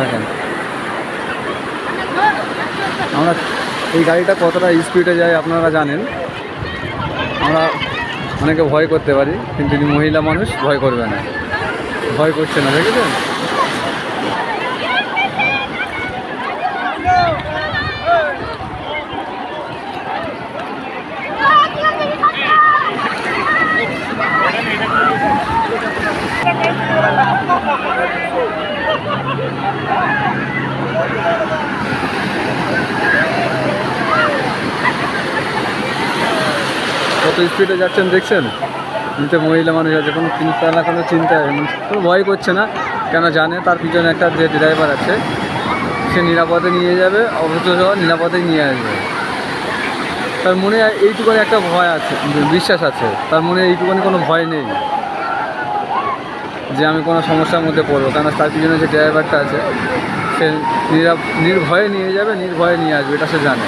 দেখেন আমরা এই গাড়িটা কতটা স্পিডে যায় আপনারা জানেন। আমরা অনেকে ভয় করতে পারি, কিন্তু মহিলা মানুষ ভয় করবে না, ভয় করছে না, দেখেছেন? কত স্পিডে যাচ্ছেন দেখছেন? নিচে মহিলা মানুষ আছে, কোনো চিন্তা না, কোনো চিন্তা, কোনো ভয় করছে না। কেন জানে তার পিছনে একটা যে ড্রাইভার আছে সে নিরাপদে নিয়ে যাবে, অবশ্য নিরাপদে নিয়ে আসবে। তার মনে এইটুকুনি একটা ভয় আছে, বিশ্বাস আছে, তার মনে এইটুকুনি কোনো ভয় নেই যে আমি কোনো সমস্যার মধ্যে পড়বো। কেন তার পিছনে যে ড্রাইভারটা আছে সে নির্ভয়ে নিয়ে যাবে, নির্ভয়ে নিয়ে আসবে, এটা সে জানে।